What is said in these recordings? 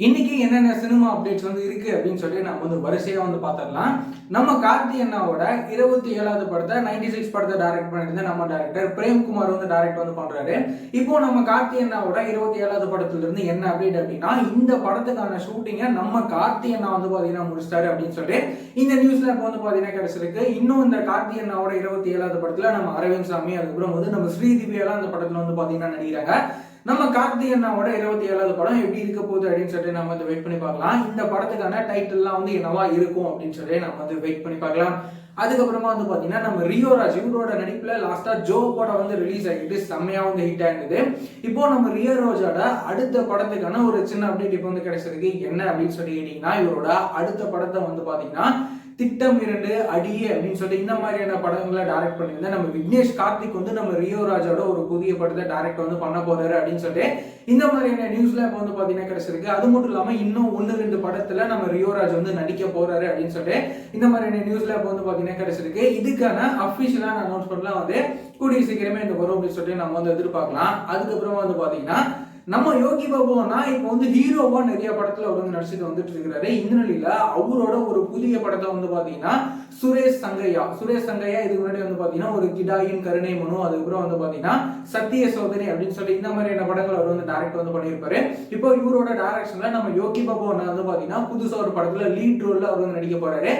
இன்னைக்கு என்னென்ன cinema updates இருக்கு அப்படின்னு சொல்லி நம்ம வரிசையா பார்த்தரலாம். நம்ம கார்த்தி அண்ணாவோட 27வது படத்தை 96 படத்தை டைரக்ட் பண்ணிருந்த நம்ம டைரக்டர் பிரேம்குமார் டைரக்ட் பண்றாரு. இப்போ நம்ம கார்த்தி அண்ணாவோட 27வது படத்துல இருந்து என்ன அப்டேட் அப்படின்னா, இந்த படத்துக்கான ஷூட்டிங்கை நம்ம கார்த்தி அண்ணா பாத்தீங்கன்னா முடிச்சிட்டாரு அப்படின்னு சொல்லி இந்த நியூஸ்ல இப்போ பாத்தீங்கன்னா கிடைச்சிருக்கு. இன்னும் இந்த கார்த்தி அண்ணாவோட 27வது படத்துல நம்ம அரவிந்த் சாமி, அதுக்கப்புறம் நம்ம ஸ்ரீதிவி எல்லாம் அந்த படத்துல பாத்தீங்கன்னா நடிக்கிறாங்க. நம்ம கார்த்தி அண்ணாவோட 27வது படம் எப்படி இருக்க போகுது அப்படின்னு சொல்லி நம்ம வெயிட் பண்ணி பார்க்கலாம். இந்த படத்துக்கான டைட்டில்லாம் என்னவா இருக்கும் அப்படின்னு சொல்லி நம்ம வெயிட் பண்ணி பார்க்கலாம். அதுக்கப்புறமா பாத்தீங்கன்னா நம்ம ரியோராஜ் இவரோட நடிப்புல லாஸ்டா ஜோ படம் ரிலீஸ் ஆகிட்டு செம்மையா ஹிட் ஆயிருந்தது. இப்போ நம்ம ரியோராஜோட அடுத்த படத்துக்கான ஒரு சின்ன அப்டேட் இப்போ கிடைச்சிருக்கு. என்ன அப்படின்னு சொல்லி கேட்டீங்கன்னா, இவரோட அடுத்த படத்தை பாத்தீங்கன்னா திட்டம் 2 அடியே அப்படின்னு சொல்லி இந்த மாதிரியான படங்களை டைரக்ட் பண்ணியிருந்தா நம்ம விக்னேஷ் கார்த்திக் நம்ம ரியோராஜோட ஒரு புதிய படத்தை டைரக்ட் பண்ண போறாரு அப்படின்னு சொல்லி இந்த மாதிரியான நியூஸ்ல இப்போ பாத்தீங்கன்னா கிடைச்சிருக்கு. அது மட்டும் இல்லாம இன்னும் 1-2 படத்துல நம்ம ரியோராஜ் நடிக்க போறாரு அப்படின்னு சொல்லி இந்த மாதிரியான நியூஸ்ல இப்போ பாத்தீங்கன்னா கிடைச்சிருக்கு. இதுக்கான அபிஷியலான அனௌன்ஸ்மெண்ட்லாம் கூடிய சீக்கிரமே இந்த வரும் அப்படின்னு சொல்லி நம்ம எதிர்பார்க்கலாம். அதுக்கப்புறமா பாத்தீங்கன்னா நம்ம யோகி பாபு அண்ணா இப்போ ஹீரோவா நிறைய படத்துல அவர் நடிச்சுட்டு வந்துட்டு இருக்கிறாரு. இந்த நிலையில அவரோட ஒரு புதிய படத்தை பாத்தீங்கன்னா சுரேஷ் சங்கையா இதுக்கு முன்னாடி பாத்தீங்கன்னா ஒரு கிடாயின் கருணை மனு, அதுக்கப்புறம் பாத்தீங்கன்னா சத்திய சோதனை அப்படின்னு சொல்லி இந்த மாதிரியான படங்கள் அவர் டைரக்ட் பண்ணியிருப்பாரு. இப்போ இவரோட டைரக்ஷன்ல நம்ம யோகி பாபு அண்ணா பாத்தீங்கன்னா புதுசா ஒரு படத்துல லீட் ரோல்ல அவர் நடிக்க போறாரு.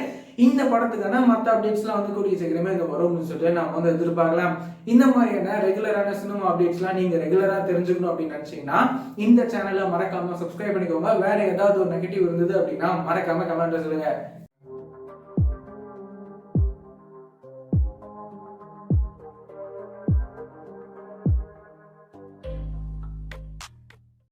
இந்த படத்துக்கான மற்ற அப்டேட்ஸ்லாம் கூடிய சீக்கிரமே வரும்னு சொல்லிட்டு நம்ம எதிர்பார்க்கலாம். இந்த மாதிரியான ரெகுலரான சினிமா அப்டேட்ஸ்லாம் நீங்க ரெகுலரா தெரிஞ்சுக்கணும் அப்படின்னு நினைச்சீங்கன்னா இந்த சேனலை மறக்காம சப்ஸ்கிரைப் பண்ணிக்கோங்க. வேற ஏதாவது ஒரு நெகட்டிவ் இருந்தது அப்படின்னா மறக்காம கமெண்ட்ல சொல்லுங்க.